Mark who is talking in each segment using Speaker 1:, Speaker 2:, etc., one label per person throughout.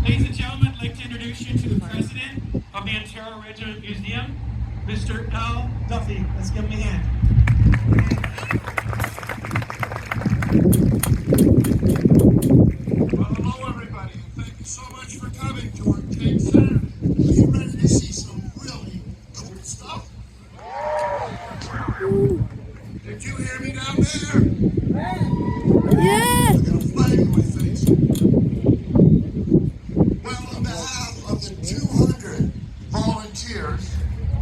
Speaker 1: Ladies and gentlemen, I'd like to introduce you to the president of the Ontario Regiment Museum, Mr. Al Duffy. Let's give him a hand.
Speaker 2: Well, hello everybody, and thank you so much for coming to our Take Saturday. Are you ready to see some really cool stuff? Did you hear me down there?
Speaker 3: Yeah.
Speaker 2: I got a flag in my face. Well, on behalf of the 200 volunteers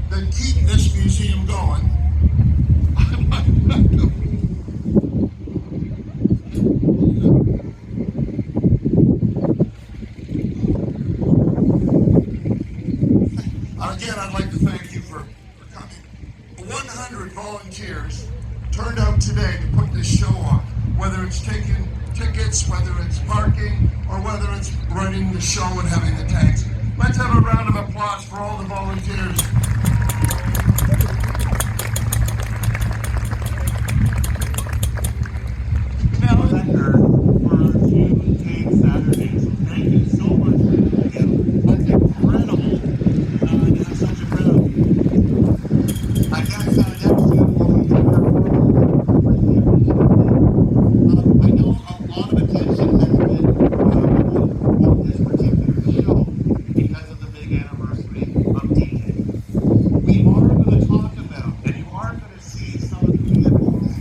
Speaker 2: that keep this museum going, I'd like to Again, I'd like to thank you for coming. 100 volunteers turned out today to put this show on, whether it's taking tickets, whether it's parking, or whether it's running the show and having the tanks. Let's have a round of applause for all the volunteers. Now, record for 2 Take Saturdays. Thank you so much. That's incredible. To have such a crowd. I guess next to I know a lot of attention has been on this particular show because of the big anniversary of D-Day. We are going to talk about, and you are going to see some of the vehicles.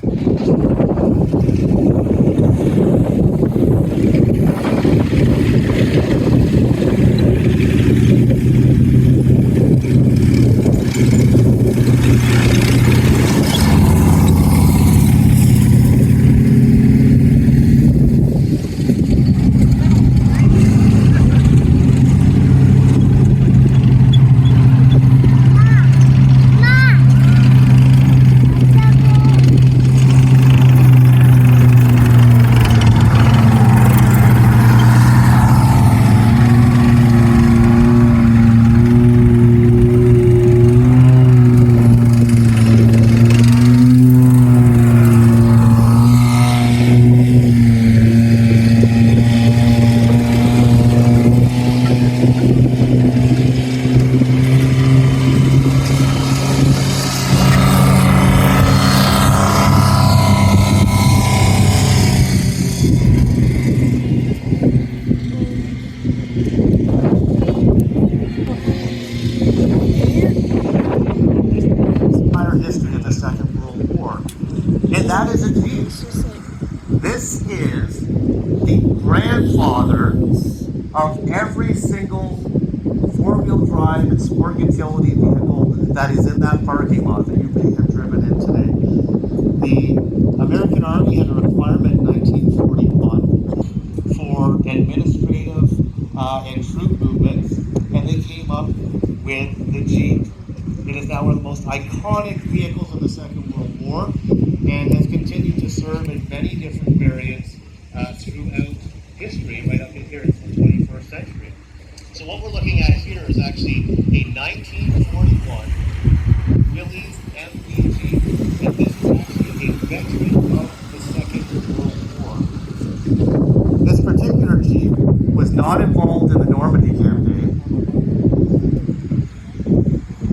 Speaker 2: History of the Second World War, and that is a Jeep. This is the grandfather of every single four-wheel drive and sport utility vehicle that is in that parking lot that you may have driven in today. The American Army had a requirement in 1941 for administrative and troop movements, and they came up with the Jeep. It is now one of the most iconic vehicles of the Second World War and has continued to serve in many different variants throughout history, right up in here into the 21st century. So what we're looking at here is actually a 1941 Willys MPG, and this is actually a veteran of the Second World War. This particular Jeep was not involved in the Normandy campaign,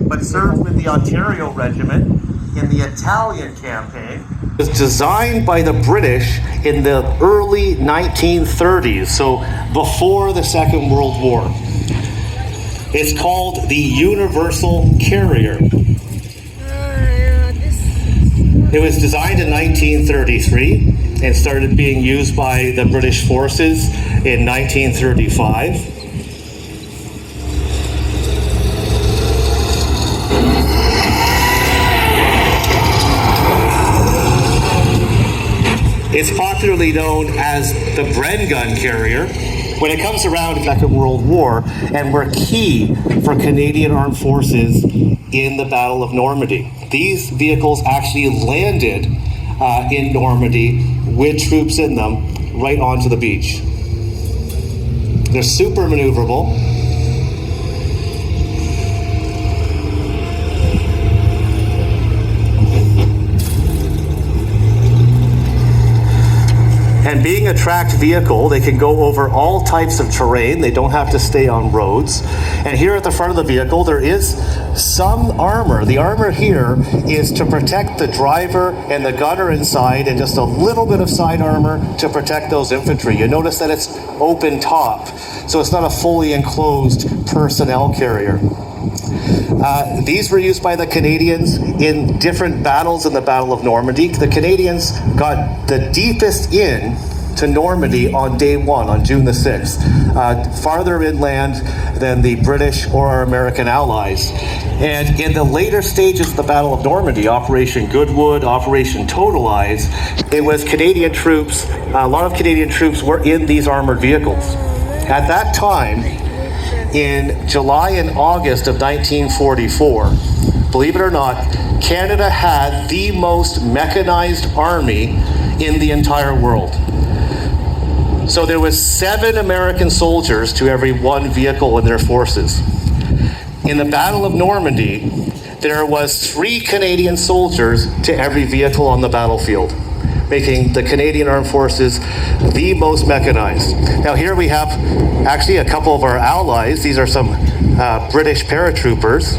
Speaker 2: but served with the Ontario Regiment in the Italian campaign. It was designed by the British in the early 1930s, so before the Second World War. It's called the Universal Carrier. It was designed in 1933 and started being used by the British forces in 1935. It's popularly known as the Bren gun carrier. When it comes around the Second World War, and were key for Canadian Armed Forces in the Battle of Normandy. These vehicles actually landed in Normandy with troops in them right onto the beach. They're super maneuverable. And being a tracked vehicle, they can go over all types of terrain. They don't have to stay on roads. And here at the front of the vehicle, there is some armor. The armor here is to protect the driver and the gunner inside, and just a little bit of side armor to protect those infantry. You notice that it's open top, so it's not a fully enclosed personnel carrier. These were used by the Canadians in different battles in the Battle of Normandy. The Canadians got the deepest in to Normandy on day one, on June the 6th, farther inland than the British or our American allies. And in the later stages of the Battle of Normandy, Operation Goodwood, Operation Total Eyes, it was Canadian troops, a lot of Canadian troops were in these armored vehicles. At that time, in July and August of 1944, believe it or not, Canada had the most mechanized army in the entire world. So there was 7 American soldiers to every 1 vehicle in their forces. In the Battle of Normandy, there was 3 Canadian soldiers to every vehicle on the battlefield, making the Canadian Armed Forces the most mechanized. Now here we have actually a couple of our allies. These are some British paratroopers.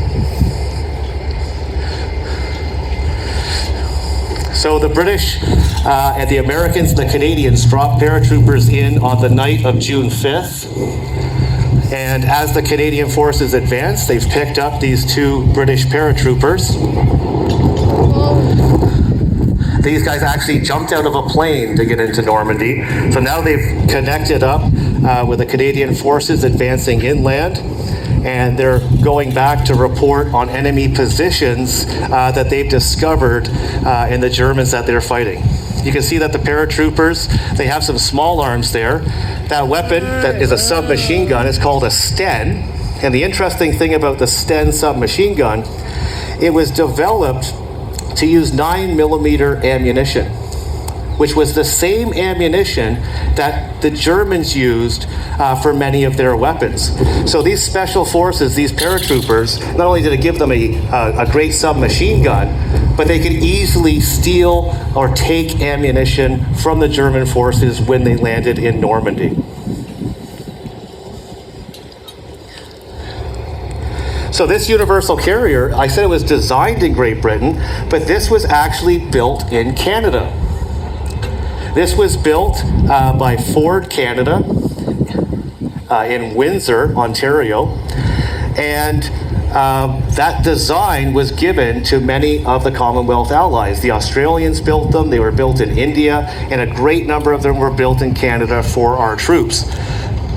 Speaker 2: So the British and the Americans and the Canadians dropped paratroopers in on the night of June 5th. And as the Canadian forces advanced, they've picked up these 2 British paratroopers. These guys actually jumped out of a plane to get into Normandy. So now they've connected up with the Canadian forces advancing inland, and they're going back to report on enemy positions that they've discovered in the Germans that they're fighting. You can see that the paratroopers, they have some small arms there. That weapon that is a submachine gun is called a Sten. And the interesting thing about the Sten submachine gun, it was developed to use 9mm ammunition, which was the same ammunition that the Germans used for many of their weapons. So these special forces, these paratroopers, not only did it give them a great submachine gun, but they could easily steal or take ammunition from the German forces when they landed in Normandy. So this universal carrier, I said it was designed in Great Britain, but this was actually built in Canada. This was built by Ford Canada in Windsor, Ontario, and that design was given to many of the Commonwealth allies. The Australians built them, they were built in India, and a great number of them were built in Canada for our troops.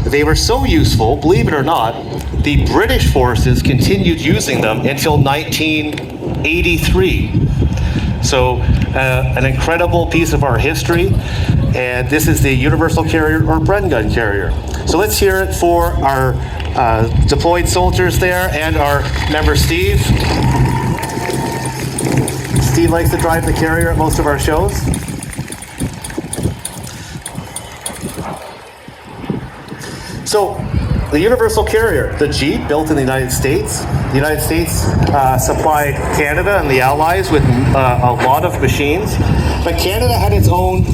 Speaker 2: They were so useful, believe it or not, the British forces continued using them until 1983. So an incredible piece of our history, and this is the universal carrier or Bren gun carrier. So let's hear it for our deployed soldiers there and our member Steve. Steve likes to drive the carrier at most of our shows. So the universal carrier, the Jeep, built in the United States. The United States supplied Canada and the Allies with a lot of machines, but Canada had its own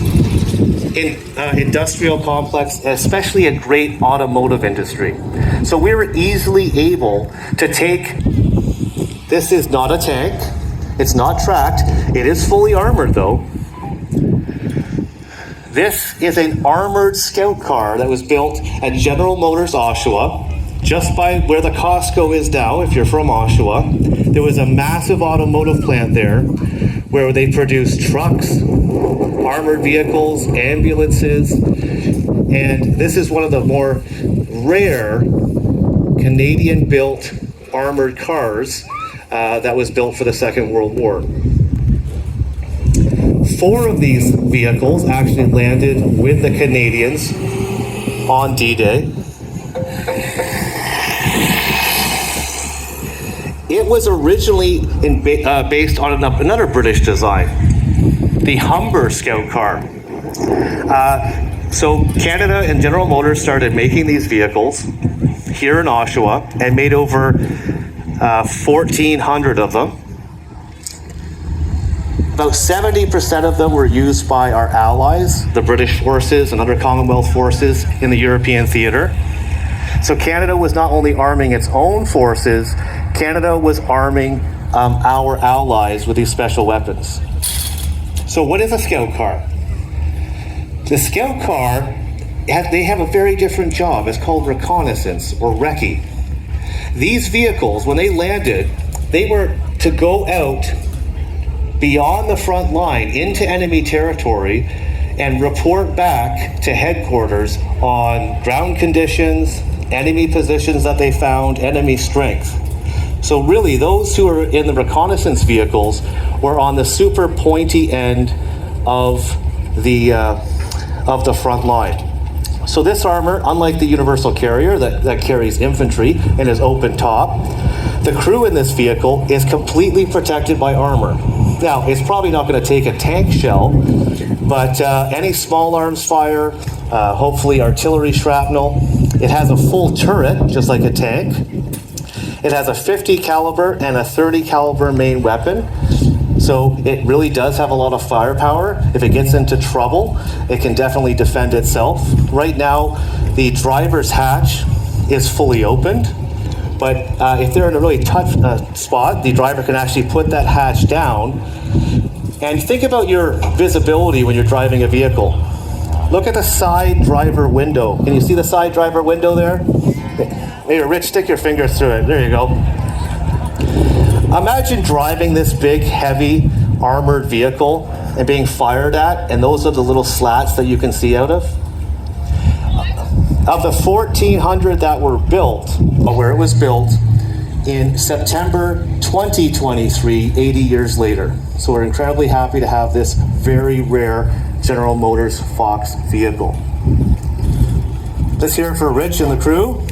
Speaker 2: industrial complex, especially a great automotive industry. So we were easily able to take, this is not a tank, it's not tracked, it is fully armored though. This is an armored scout car that was built at General Motors Oshawa, just by where the Costco is now, if you're from Oshawa. There was a massive automotive plant there where they produced trucks, armored vehicles, ambulances, and this is one of the more rare Canadian-built armored cars that was built for the Second World War. 4 of these vehicles actually landed with the Canadians on D-Day. It was originally based on another British design, the Humber Scout car. So Canada and General Motors started making these vehicles here in Oshawa and made over 1,400 of them. About 70% of them were used by our allies, the British forces and other Commonwealth forces in the European theater. So Canada was not only arming its own forces, Canada was arming our allies with these special weapons. So what is a scout car? The scout car, they have a very different job. It's called reconnaissance or recce. These vehicles, when they landed, they were to go out beyond the front line into enemy territory and report back to headquarters on ground conditions, enemy positions that they found, enemy strength. So really, those who are in the reconnaissance vehicles were on the super pointy end of the front line. So this armor, unlike the universal carrier that carries infantry and is open top, the crew in this vehicle is completely protected by armor. Now, it's probably not going to take a tank shell, but any small arms fire, hopefully artillery shrapnel. It has a full turret, just like a tank. It has a 50 caliber and a 30 caliber main weapon. So it really does have a lot of firepower. If it gets into trouble, it can definitely defend itself. Right now, the driver's hatch is fully opened. But if they're in a really tough spot, the driver can actually put that hatch down. And think about your visibility when you're driving a vehicle. Look at the side driver window. Can you see the side driver window there? Here, Rich, stick your fingers through it. There you go. Imagine driving this big, heavy, armored vehicle and being fired at, and those are the little slats that you can see out of. Of the 1,400 that were built, or where it was built, in September 2023, 80 years later. So we're incredibly happy to have this very rare General Motors Fox vehicle. Let's hear it for Rich and the crew.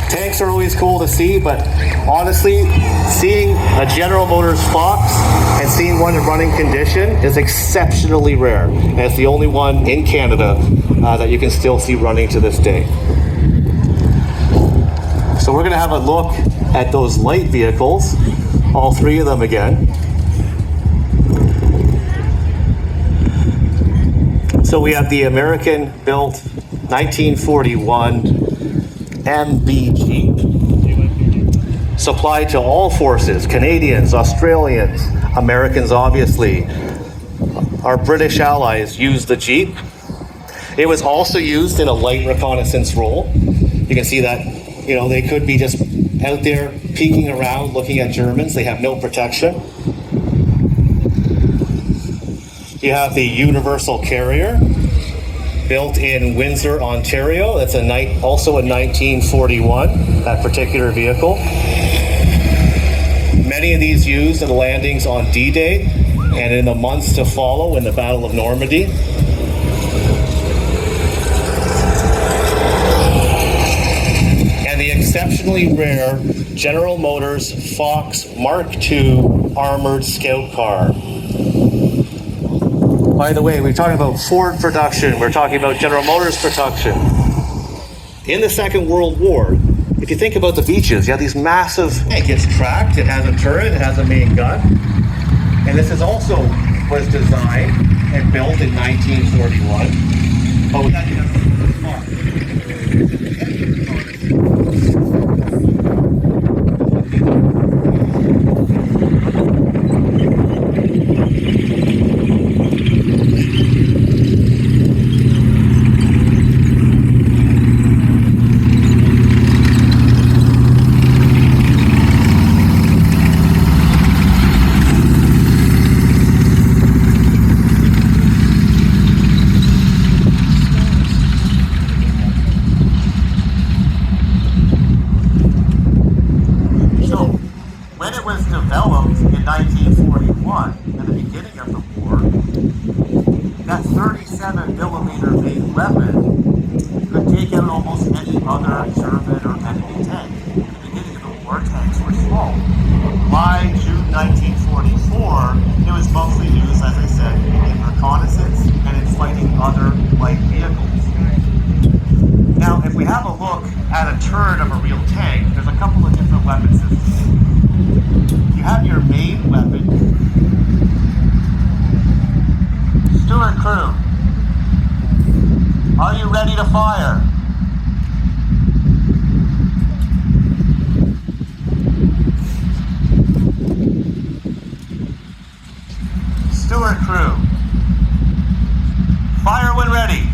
Speaker 2: Tanks are always cool to see, but honestly, seeing a General Motors Fox and seeing one in running condition is exceptionally rare. And it's the only one in Canada that you can still see running to this day. So we're going to have a look at those light vehicles, all three of them again. So we have the American-built 1941 MB Jeep, supplied to all forces, Canadians, Australians, Americans obviously. Our British allies used the Jeep. It was also used in a light reconnaissance role. You can see that, they could be just out there peeking around looking at Germans. They have no protection. You have the universal carrier, built in Windsor, Ontario. That's also a 1941, that particular vehicle. Many of these used in the landings on D-Day and in the months to follow in the Battle of Normandy. And the exceptionally rare General Motors Fox Mark II armored scout car. By the way, we're talking about Ford production, we're talking about General Motors production. In the Second World War, if you think about the beaches, you have these massive, it gets tracked, it has a turret, it has a main gun. And this was designed and built in 1941. But we had to have a car. When it was developed in 1941, at the beginning of the war, that 37 millimeter main weapon could take out almost any other German or enemy tank. At the beginning of the war, tanks were small. By June 1944, it was mostly used, as I said, in reconnaissance and in fighting other light vehicles. Now, if we have a look at a turret of a real tank, there's a couple of different different weapon systems. You have your main weapon. Steward crew, are you ready to fire? Steward crew, fire when ready.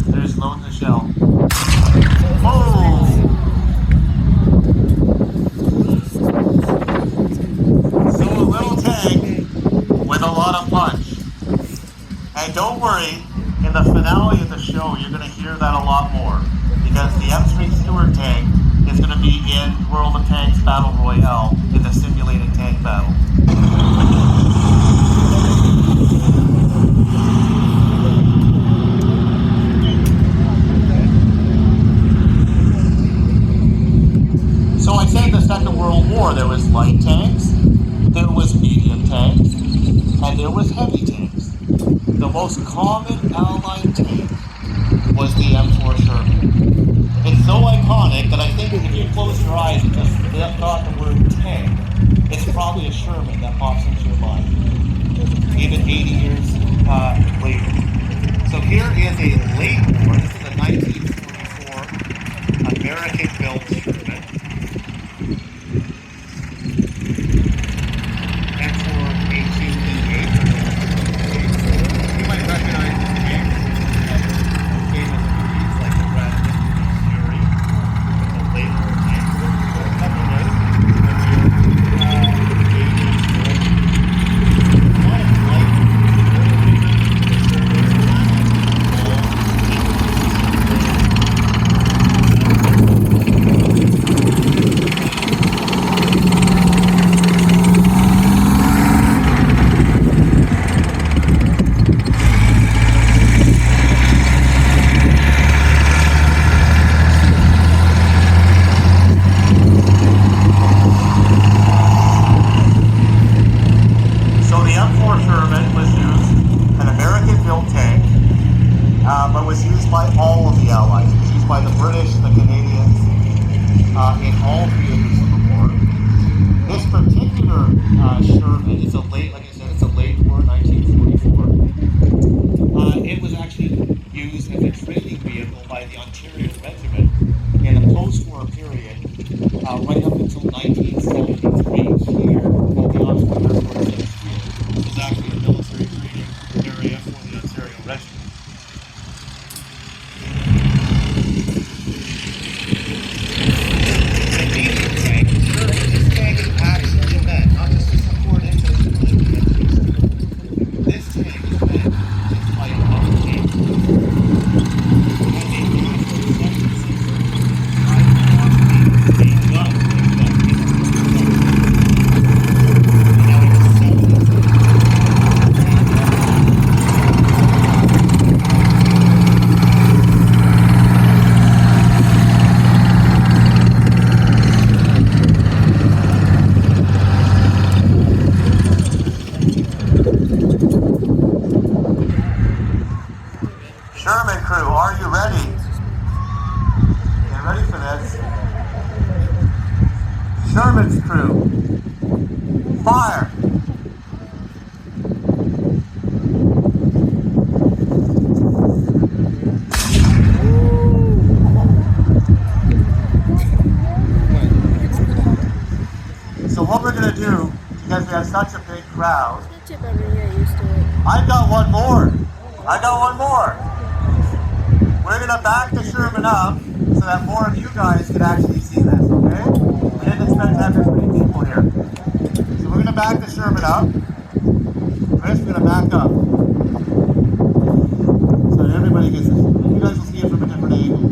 Speaker 2: There's loads of shell. Oh! So a little tank with a lot of punch. And don't worry, in the finale of the show, you're going to hear that a lot more. Because the M3 Steward tank is going to be in World of Tanks Battle Royale in the simulated tank battle. So I said in the Second World War there was light tanks, there was medium tanks, and there was heavy tanks. The most common Allied tank was the M4 Sherman. It's so iconic that I think if you close your eyes and just thought the word tank, it's probably a Sherman that pops into your mind, even 80 years later. So here is a late war, this is a 1944 American-built Sherman. But was used by all of the Allies. It was used by the British, the Canadians, in all theaters of the war. This particular Sherman is a late, like I said, it's a late war, 1944. It was actually used as a training vehicle by the Ontario Regiment in the post-war period, right up until 1973 here at the Oxford Air Force Base Field. This is actually a military training area for the Ontario Regiment. Sherman crew, are you ready? Get ready for this. Sherman's crew, fire! So what we're going to do, because we have such a big crowd, I've got one more. We're going to back the Sherman up so that more of you guys can actually see this, okay? We didn't expect to have this many people here. So we're going to back the Sherman up. Chris, we're going to back up. So that everybody gets this. You guys will see it from a different angle.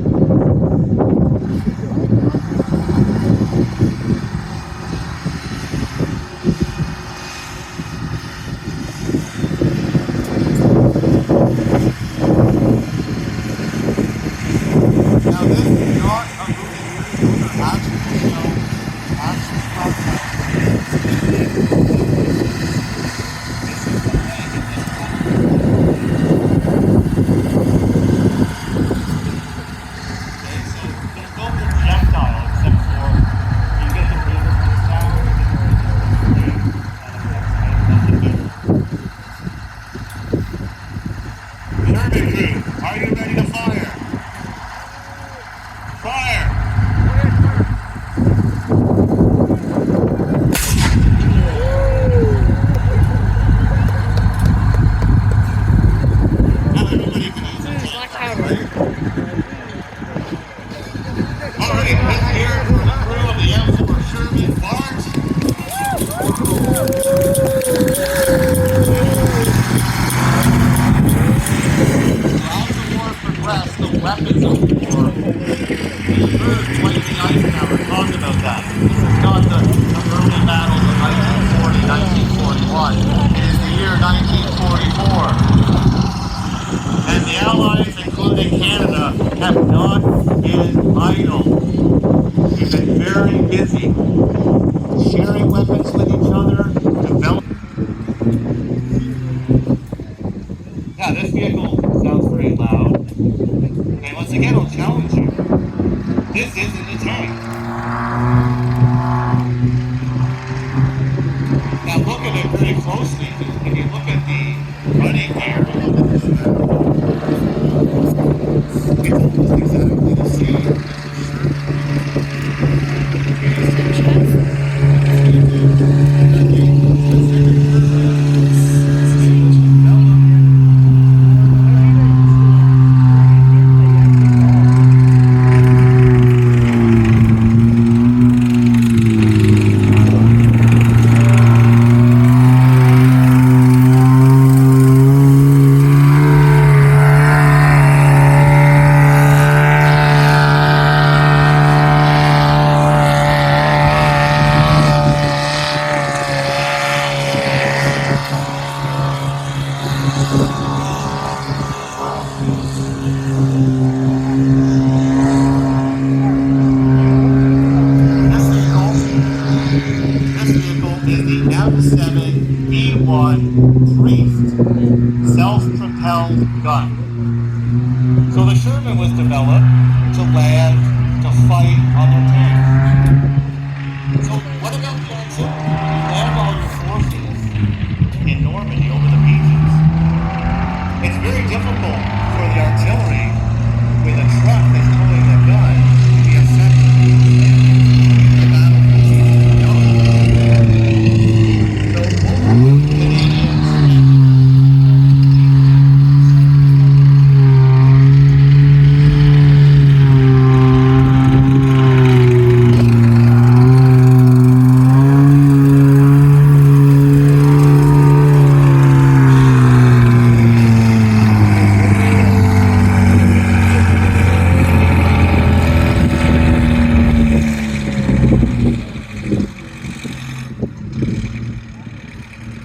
Speaker 2: Now this is not weapons of war. You heard Dwight D. Eisenhower talk about that. This is not the early battles of 1940, 1941. It is the year 1944. And the Allies, including Canada, have not been idle. We've been very busy sharing weapons with each other, developing. Yeah, this vehicle sounds very loud. Okay, once again, I'll challenge you. This isn't a tank. Now look at it very closely. If you look at the running gear, look at this metal. It's almost exactly the same as the is the M7B1 Priest self-propelled gun. So the Sherman was developed to land, to fight other tanks. So what about the artillery? You land all your forces in Normandy over the beaches. It's very difficult for the artillery with a truck that's towing a gun to be effective in the battlefield.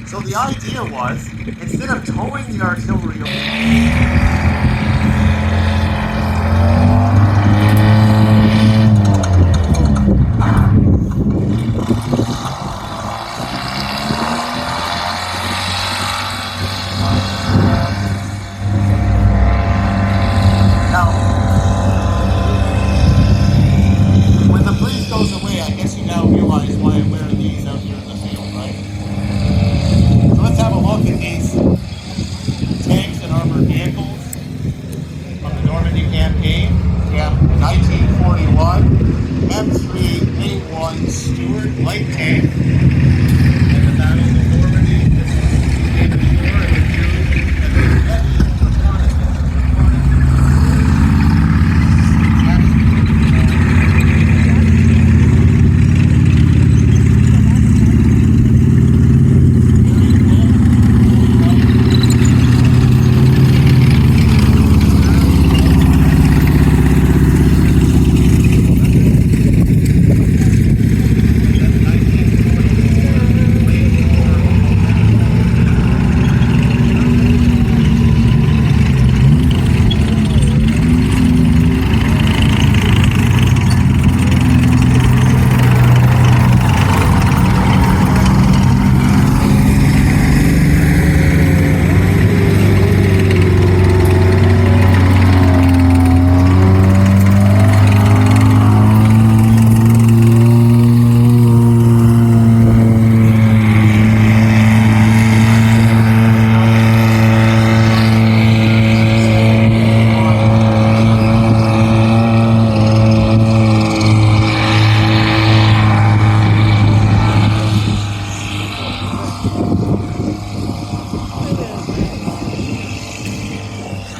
Speaker 2: So the idea was, instead of towing the artillery now, when the breeze goes away, I guess you now realize why I'm wearing these out here in the field, right? So let's have a look at these tanks and armored vehicles from the Normandy campaign. We have 1941 M3A1 Stuart light tank and the Battle of Normandy. This was the day before in June, and the heavy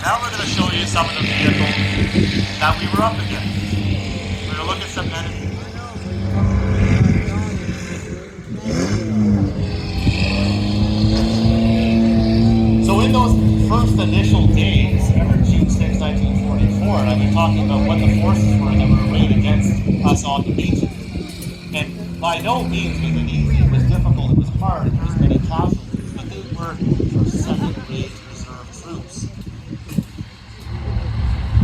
Speaker 2: Now we're going to show you some of the vehicles that we were up against. We're going to look at some enemy. So in those first initial days, remember June 6, 1944, War, and I've been talking about what the forces were that were arrayed against us on the beaches. And by no means was it easy. It was difficult. It was hard. And there was many casualties, but they were sort of second-rate reserve troops.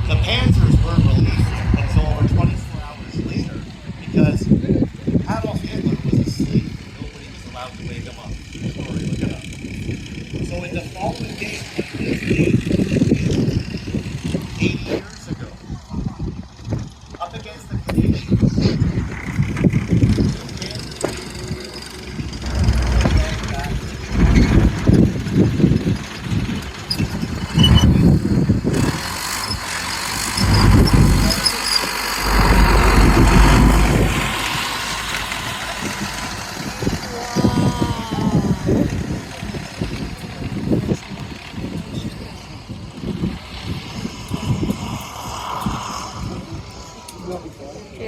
Speaker 2: The Panzers weren't released until over 24 hours later because Adolf Hitler was asleep and nobody was allowed to wake him up. True story. Look it up. So in the following days, 80 years ago, up against the Canadians,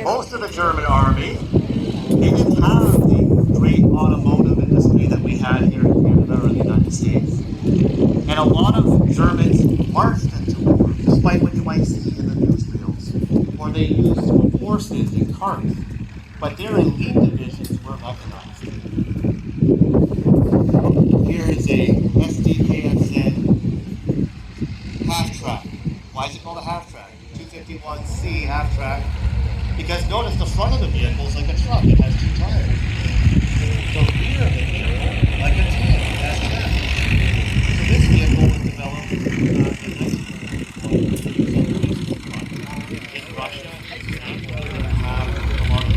Speaker 2: most of the German army, they didn't have the great automotive industry that we had here in Canada or the United States. And a lot of Germans marched into war, despite what you might see in the newsreels. Or they used horses and carts. But their elite divisions were mechanized. Here is a SDKFZ half-track. Why is it called a half-track? 251C half-track. Because notice the front of the vehicle is like a truck. It has two tires. The rear of the vehicle, like a tank, it has a back. So this vehicle was developed in Russia. A lot of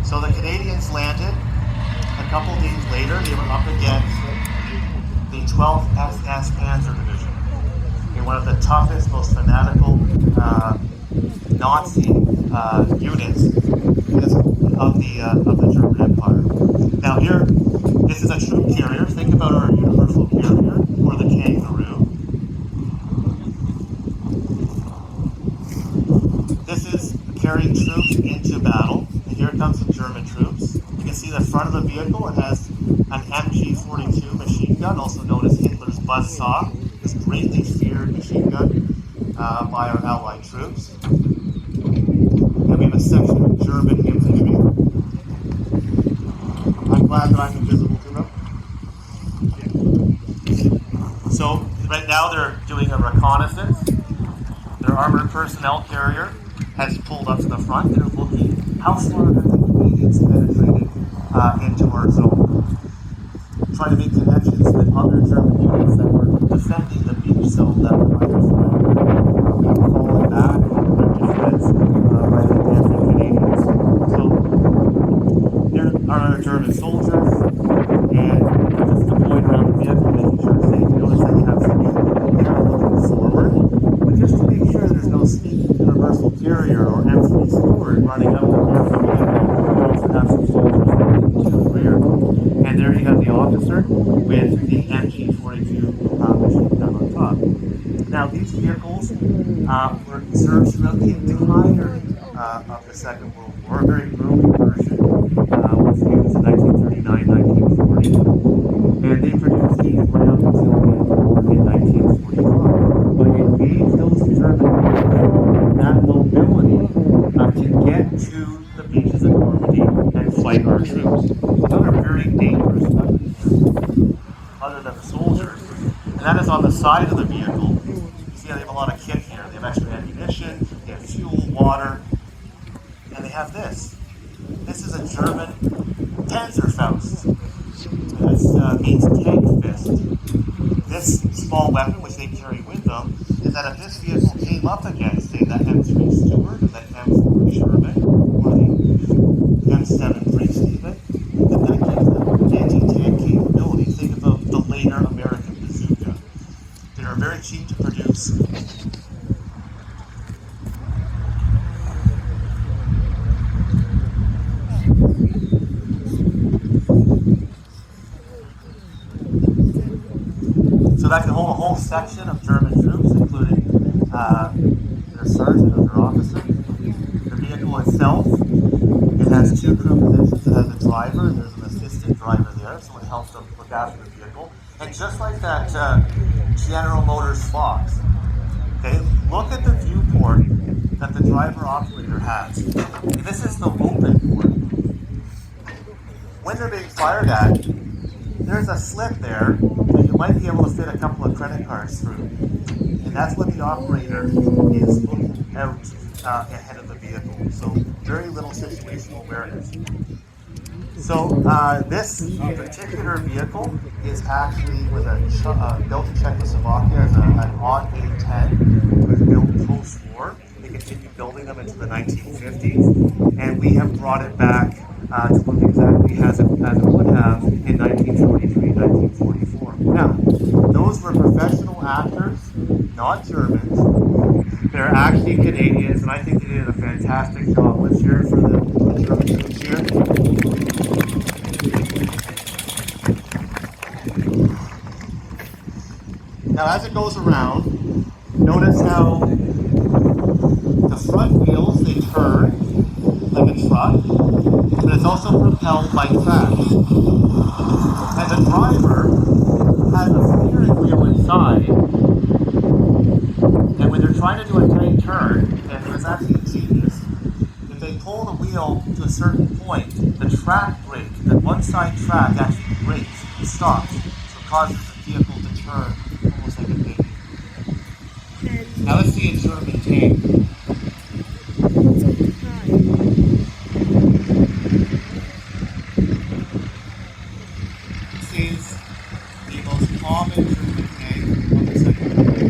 Speaker 2: So the Canadians landed. A couple days later, they were up against the 12th SS Panzer Division. They're one of the toughest, most fanatical Nazi units of the German Empire. Now here, this is a troop carrier. Think about our universal carrier or the kangaroo. This is carrying troops into battle. And here comes some German troops. You can see the front of the vehicle. It has an MG-42 machine gun, also known as Hitler's buzzsaw. This greatly feared machine gun by our Allied troops. And we have a section of German infantry. I'm glad that I'm invisible to them. So right now they're doing a reconnaissance. Their armored personnel carrier has pulled up to the front. They're looking how far have the Canadians penetrated into our zone. Trying to make connections with other German units that were defending the beach zone that were either falling back or defense by the dancing Canadians. So there are our German soldiers, and they're just deployed around the vehicle, making sure it's safe. Notice that you have some people kind of looking forward, but just to make sure there's no sneaky universal carrier or M3 steward running up the rear from the vehicle. You also have some soldiers running to the rear. And there you have the officer with the MG-42 machine gun on top. Now these vehicles were served throughout the entirety of the Second World War. A very early version was used in 1939-1940. And they produced these right up until the end of the war in 1945. But it gave those German that mobility to get to the beaches of Normandy and fight our troops. Those are very dangerous weapons, other than the soldiers. And that is on the side of the vehicle. You see how they have a lot of kit here. They have extra ammunition, they have fuel, water, and they have this. This is a German Panzerfaust. That means tank fist. This small weapon, which they carry with them, is that if this vehicle came up against, say, that M3 Stuart, or that M4 Sherman, or the M7 Stephen, then that gives them anti-tank capability. Think about the later American bazooka. They are very cheap to produce. that can hold a whole section of German troops, including their sergeant or their officer. The vehicle itself, it has two crew positions. It has a driver and there's an assistant driver there, so it helps them look after the vehicle. And just like that General Motors Fox, okay, look at the viewport that the driver operator has. And this is the open port. When they're being fired at, there's a slit there that you might be able to fit a couple of credit cards through. And that's when the operator is looking out ahead of the vehicle. So very little situational awareness. So this particular vehicle is actually built in Czechoslovakia as an odd A10. It was built post-war. They continued building them into the 1950s, and we have brought it back to look exactly as it would have in 1943, 1944. Now, those were professional actors, not Germans. They're actually Canadians, and I think they did a fantastic job. Let's hear it for the German troops here. Now, as it goes around, notice how the front wheels, they turn like a truck, but it's also propelled by tracks. And the driver has a steering wheel inside, and when they're trying to do a tight turn, and it was actually genius, if they pull the wheel to a certain point, the track brake, the one side track actually brakes, it stops, so it causes the vehicle to turn almost like a baby. Now let's see a German tank. This is the most common German tank on the Second World War.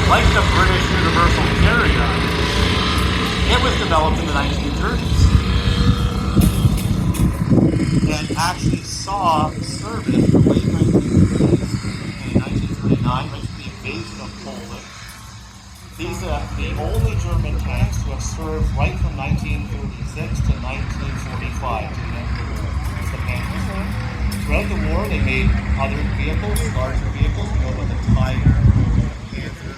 Speaker 2: Like the British Universal Carrier, it was developed in the 1930s and actually saw service in the late 1930s and in 1939, right to the invasion of Poland. These are the only German tanks to have served right from 1936 to 1945 to the end of the war. Throughout the war, they made other vehicles, larger vehicles, you know, with the Tiger, the Panther.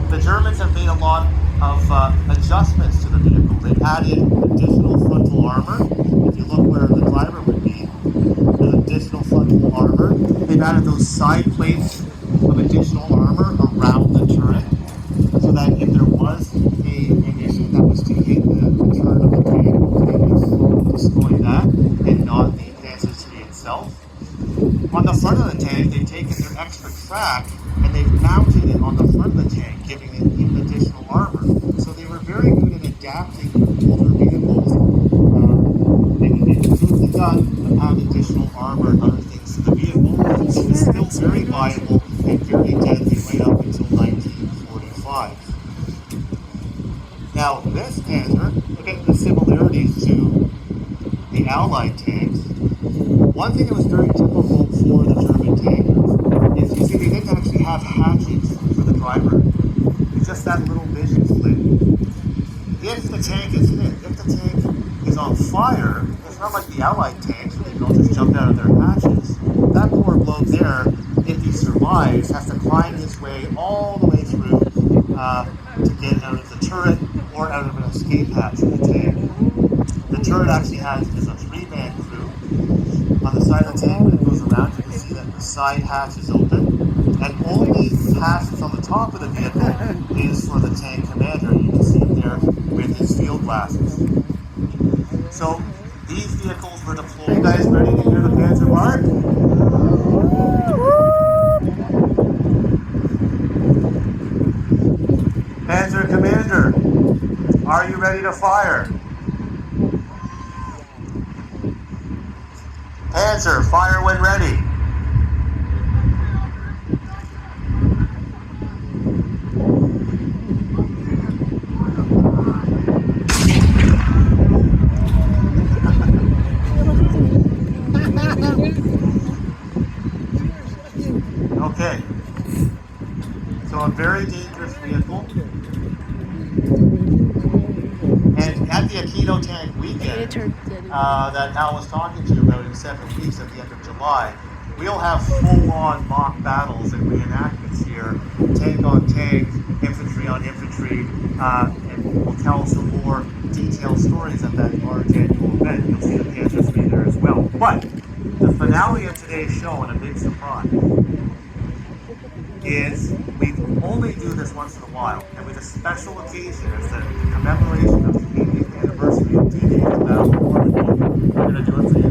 Speaker 2: The Germans have made a lot of adjustments to the vehicle. They've added additional frontal armor. If you look where the driver would be, there's additional frontal armor. They've added those side plates of additional armor around the turret, so that if there was an issue that was to hit the turret of the tank, they would destroy that and not the advanced tree itself. On the front of the tank, they've taken their extra track and they've mounted it on the front of the tank, giving it even additional armor. So they were very good at adapting older vehicles. They can improve the gun, but add additional armor and other things to the vehicle. So it's still very viable and very deadly right up until 1945. Now, this Panther, look at the similarities to the Allied tanks. One thing that was very difficult for the German tankers is, you see, they didn't actually have hatches for the driver. It's just that little vision slit. If the tank is hit, if the tank is on fire, it's not like the Allied tanks where they can all just jump out of their hatches. That poor bloke there, if he survives, has to climb his way all the way through to get out of the turret or out of an escape hatch in the tank. The turret actually is a 3-man crew. On the side of the tank, when it goes around, you can see that the side hatch is open, and only passes on the top of the vehicle is for the tank commander. You can see him there with his field glasses. So these vehicles were deployed. You guys ready to hear the Panzer bark? Panzer commander, are you ready to fire? Panzer, fire when ready. Okay. So a very dangerous vehicle. And at the Aquino Tank weekend that Al was talking to you about in 7 weeks at the end of July, we'll have full-on mock battles and reenactments here, tank on tank, infantry on infantry, and we'll tell some more detailed stories at that large annual event. You'll see the Panzer III there as well. But the finale of today's show, and a big surprise, is we only do this once in a while, and with a special occasion as the commemoration of the 80th anniversary of D-Day in the Battle of Normandy. We're going to do it for you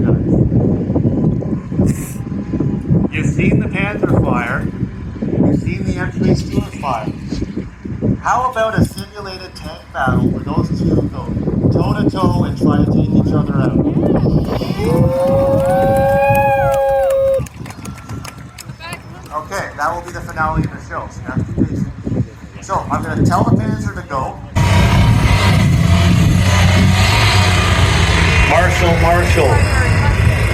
Speaker 2: guys. You've seen the Panther fire, you've seen the M3 Stuart fire. How about a simulated tank battle where those two go toe-to-toe and try to take each other out? Okay, that will be the finale of the show, so have to be patient. So, I'm going to tell the Panzer to go. Marshal,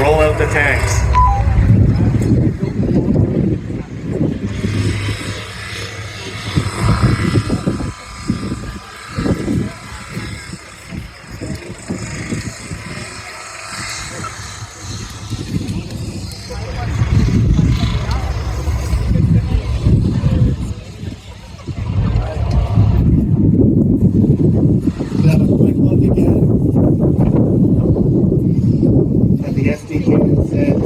Speaker 2: roll out the tanks. Have a quick look again at the SD units at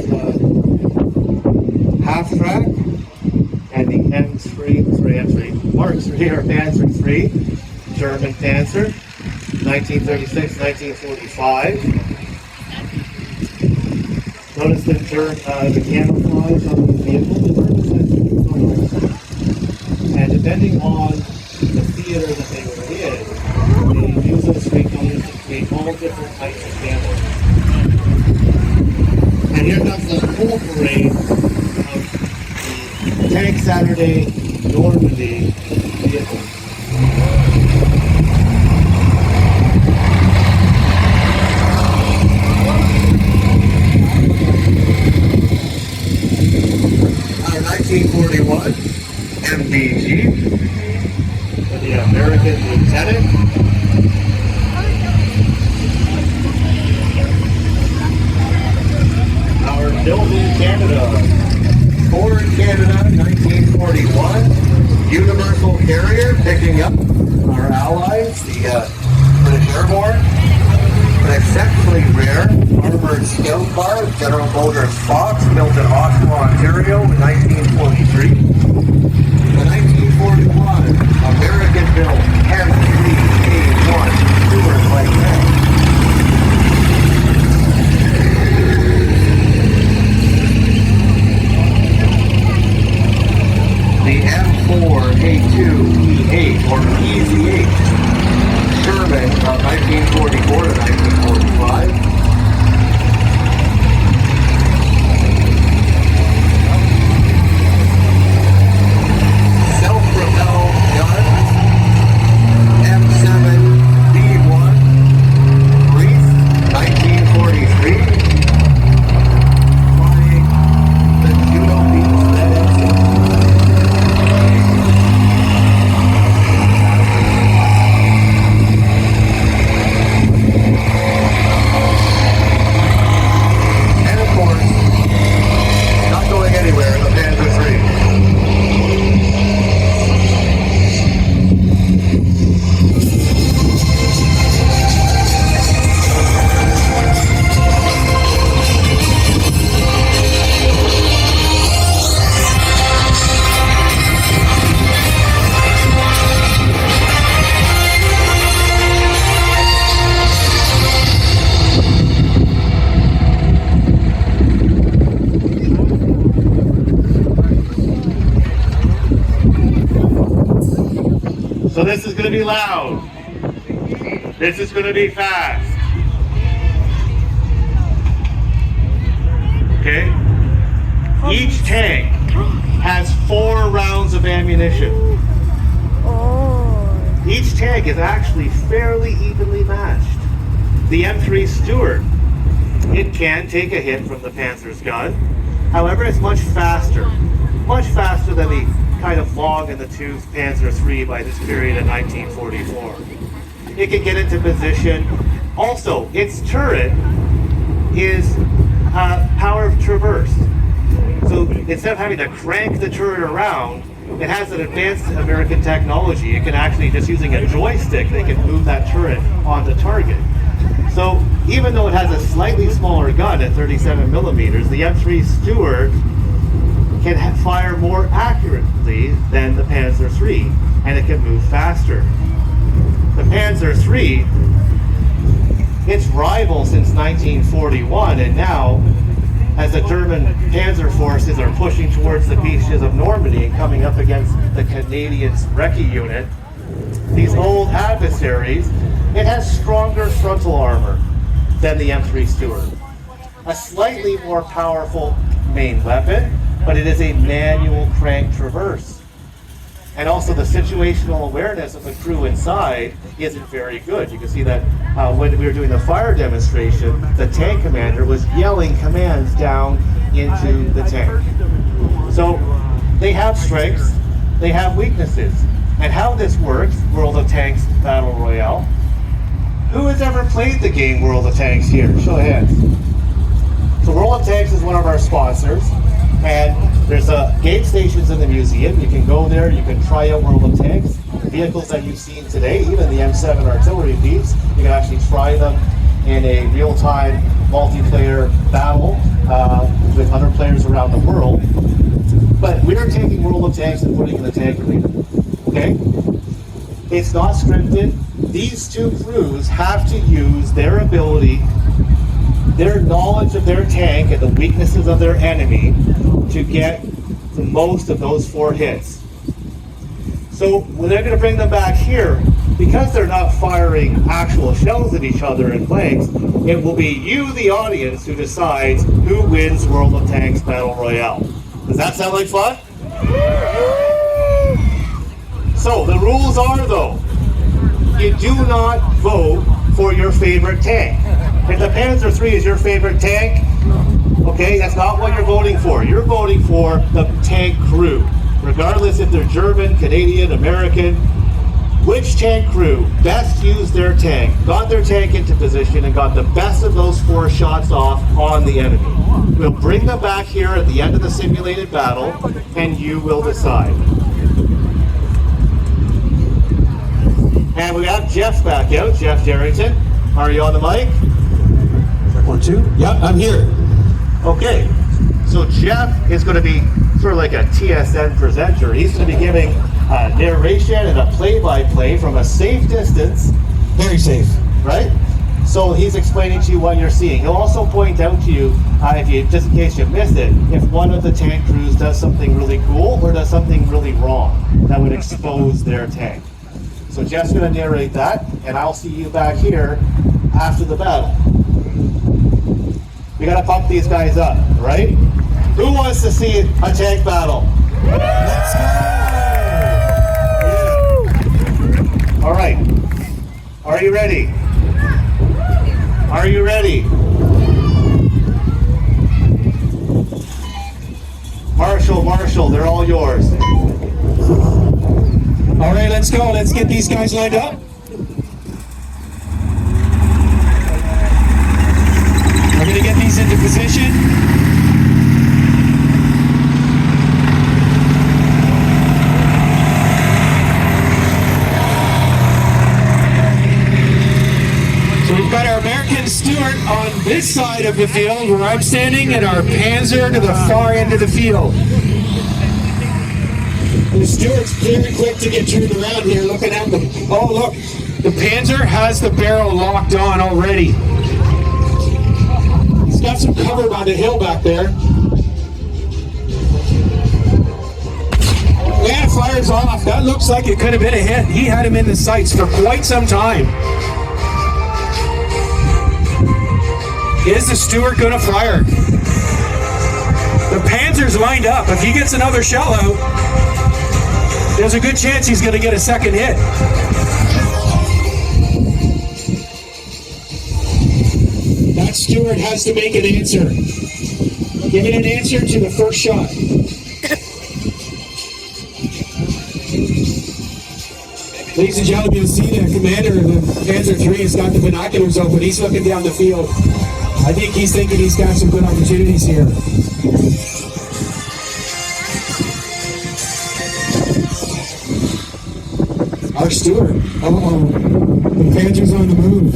Speaker 2: half track and the M3, Mark III or Panzer III, German Panzer, 1936, 1945. Notice the camouflage on the vehicle, and depending on the theater that they were in, they use those three colors to create all different types of camo. And here comes the full parade of the Tank Saturday Normandy vehicle. Our 1941 MBG for the American Lieutenant. Our built in Canada, Ford Canada 1941 Universal Carrier, picking up our allies, the British Airborne. An exceptionally rare armored scout car, General Motors Fox, built in Oshawa, Ontario in 1943. The 1941 American-built M3A1 Stuart light tank. The M4A2E8 or EZ8 Sherman of 1944 to 1945. Self-propelled guns, M7B1 Reef, 1943. Flying the Juno Beetle sled. to be loud. This is going to be fast. Okay? Each tank has 4 rounds of ammunition. Each tank is actually fairly evenly matched. The M3 Stuart, it can take a hit from the Panzer's gun. However, it's much faster than the kind of long in the tooth Panzer III by this period in 1944. It can get into position. Also, its turret is power of traverse. So instead of having to crank the turret around, it has an advanced American technology. It can actually, just using a joystick, they can move that turret on the target. So even though it has a slightly smaller gun at 37 millimeters, the M3 Stuart can fire more accurately than the Panzer III, and it can move faster. The Panzer III, its rival since 1941, and now as the German Panzer forces are pushing towards the beaches of Normandy and coming up against the Canadian Recce unit, these old adversaries, it has stronger frontal armor than the M3 Stuart. A slightly more powerful main weapon, but it is a manual crank traverse. And also the situational awareness of the crew inside isn't very good. You can see that when we were doing the fire demonstration, the tank commander was yelling commands down into the tank. So they have strengths, they have weaknesses. And how this works, World of Tanks Battle Royale. Who has ever played the game World of Tanks here? Show of hands. So World of Tanks is one of our sponsors. And there's gate stations in the museum. You can go there, you can try out World of Tanks. Vehicles that you've seen today, even the M7 artillery beats, you can actually try them in a real-time multiplayer battle with other players around the world. But we're taking World of Tanks and putting it in the tank arena. Okay? It's not scripted. These two crews have to use their ability, their knowledge of their tank and the weaknesses of their enemy to get the most of those 4 hits. So when they're going to bring them back here, because they're not firing actual shells at each other in blanks, it will be you, the audience, who decides who wins World of Tanks Battle Royale. Does that sound like fun? So the rules are, though, you do not vote for your favorite tank. If the Panzer III is your favorite tank, okay, that's not what you're voting for. You're voting for the tank crew. Regardless if they're German, Canadian, American, which tank crew best used their tank, got their tank into position, and got the best of those 4 shots off on the enemy. We'll bring them back here at the end of the simulated battle, and you will decide. And we have Jeff back out, Jeff Darrington. Are you on the mic?
Speaker 3: 1, 2. Yeah, I'm here.
Speaker 2: Okay, so Jeff is going to be sort of like a TSN presenter. He's going to be giving narration and a play-by-play from a safe distance.
Speaker 3: Very safe.
Speaker 2: Right? So he's explaining to you what you're seeing. He'll also point out to you, if you, just in case you missed it, if one of the tank crews does something really cool or does something really wrong that would expose their tank. So Jeff's going to narrate that, and I'll see you back here after the battle. We gotta pump these guys up, right? Who wants to see a tank battle?
Speaker 3: Let's go!
Speaker 2: Yeah. All right. Are you ready? Are you ready? Marshall, they're all yours.
Speaker 3: All right, let's go. Let's get these guys lined up. We're going to get these into position. So we've got our American Stuart on this side of the field where I'm standing, and our Panzer to the far end of the field. And the Stuart's very quick to get turned around here looking at them. Oh, look, the Panzer has the barrel locked on already. He's got some cover by the hill back there. Yeah, fires off. That looks like it could have been a hit. He had him in the sights for quite some time. Is the Stewart going to fire? The Panzer's lined up. If he gets another shell out, there's a good chance he's going to get a second hit. That Stewart has to make an answer. Give it an answer to the first shot. Ladies and gentlemen, you'll see the commander of the Panzer III has got the binoculars open. He's looking down the field. I think he's thinking he's got some good opportunities here. Our Stewart. Uh-oh. The Panzer's on the move.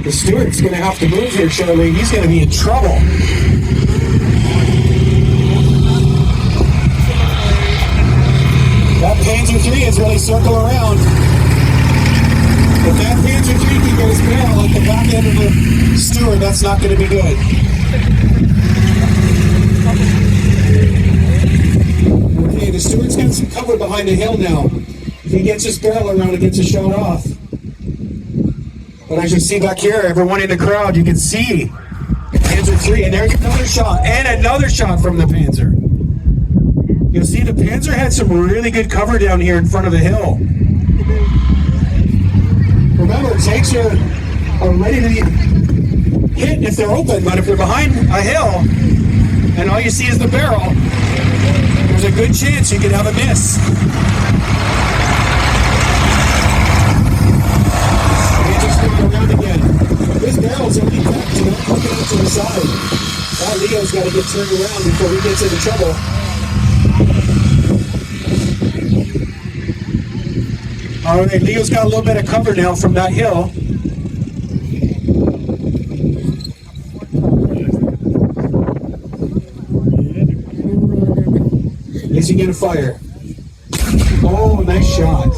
Speaker 3: The Stewart's going to have to move here, Charlie. He's going to be in trouble. That Panzer III is really circle around. If that Panzer III can go his barrel at the back end of the Stewart, that's not going to be good. Okay, the Stewart's got some cover behind the hill now. If he gets his barrel around, it gets a shot off. But as you see back here, everyone in the crowd, you can see Panzer III, and there's another shot, and another shot from the Panzer. You'll see the Panzer had some really good cover down here in front of the hill. Remember, tanks are ready to hit if they're open, but if they're behind a hill, and all you see is the barrel, there's a good chance you could have a miss. Around again. This barrel's already cracked, so don't poke it out to the side. That Leo's got to get turned around before he gets into trouble. All right, Leo's got a little bit of cover now from that hill. Is he going to fire? Oh, nice shot.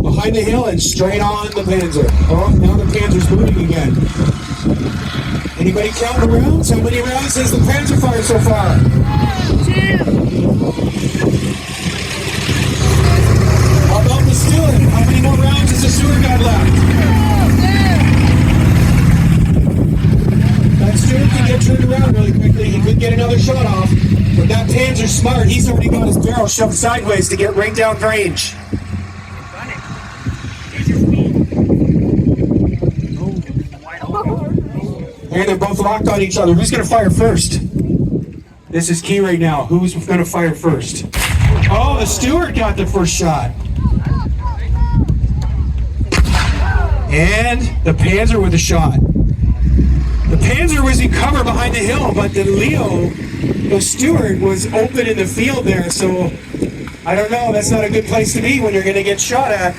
Speaker 3: Behind the hill and straight on the Panzer. Oh, now the Panzer's moving again. Anybody count the rounds? How many rounds has the Panzer fired so far?
Speaker 4: 2.
Speaker 3: How about the Stewart? How many more rounds has the Stewart got left? That Stewart can get turned around really quickly. He could get another shot off. But that Panzer's smart. He's already got his barrel shoved sideways to get right down range. And they're both locked on each other. Who's going to fire first? This is key right now. Who's going to fire first? Oh, the Stewart got the first shot. And the Panzer with a shot. The Panzer was in cover behind the hill, but the Stewart was open in the field there. So, I don't know. That's not a good place to be when you're going to get shot at.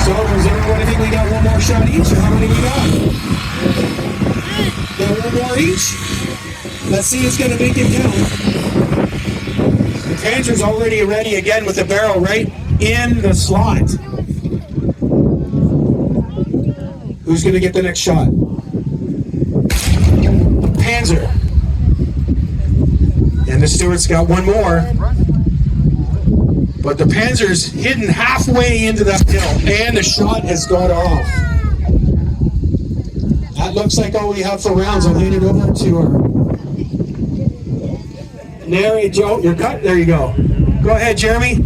Speaker 3: So, does everyone think we got one more shot each, or how many we got? Got one more each? Let's see who's going to make it count. The Panzer's already ready again with the barrel right in the slot. Who's going to get the next shot? The Panzer. And the Stewart's got one more. But the Panzer's hidden halfway into that hill, and the shot has gone off. That looks like all we have for rounds. I'll hand it over to her. There, Joe, you're cut. There you go. Go ahead, Jeremy.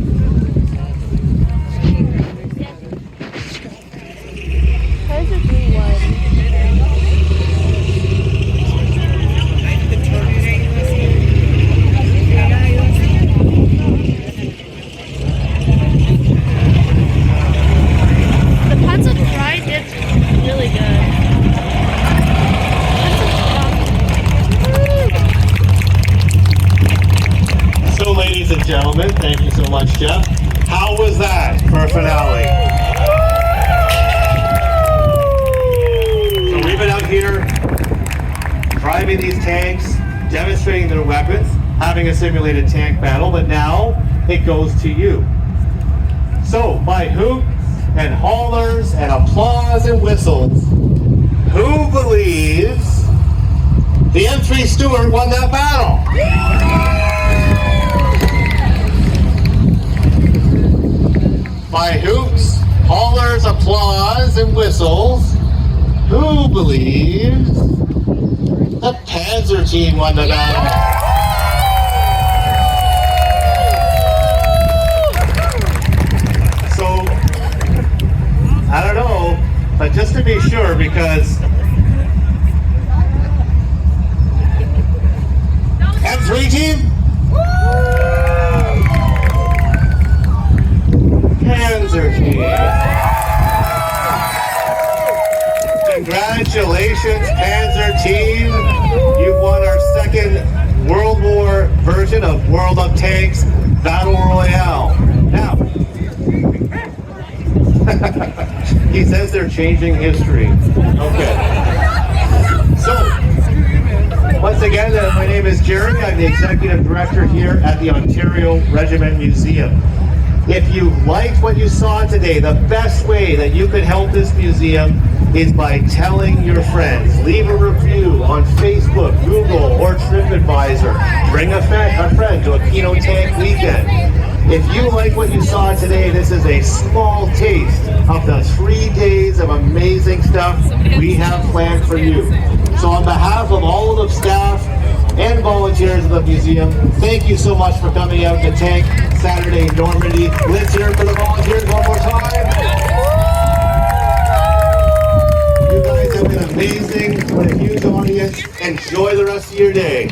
Speaker 2: Ladies and gentlemen, thank you so much, Jeff. How was that for a finale? So we've been out here driving these tanks, demonstrating their weapons, having a simulated tank battle, but now it goes to you. So by hoots and haulers and applause and whistles, Who believes the M3 Stuart won that battle? By hoots, hollers, applause, and whistles, who believes the Panzer team won the battle? So, I don't know, but just to be sure, because M3 team? Panzer team. Congratulations, Panzer team. You've won our second World War version of World of Tanks Battle Royale. Now, he says they're changing history. Okay. So, once again, my name is Jeremy. I'm the Executive Director here at the Ontario Regiment Museum. If you liked what you saw today, the best way that you could help this museum is by telling your friends. Leave a review on Facebook, Google, or TripAdvisor. Bring a friend to a Keno Tank weekend. If you like what you saw today, this is a small taste of the 3 days of amazing stuff we have planned for you. So on behalf of all of the staff and volunteers of the museum, thank you so much for coming out to Tank Saturday in Normandy. Let's hear it for the volunteers one more time. You guys have been amazing. What a huge audience. Enjoy the rest of your day.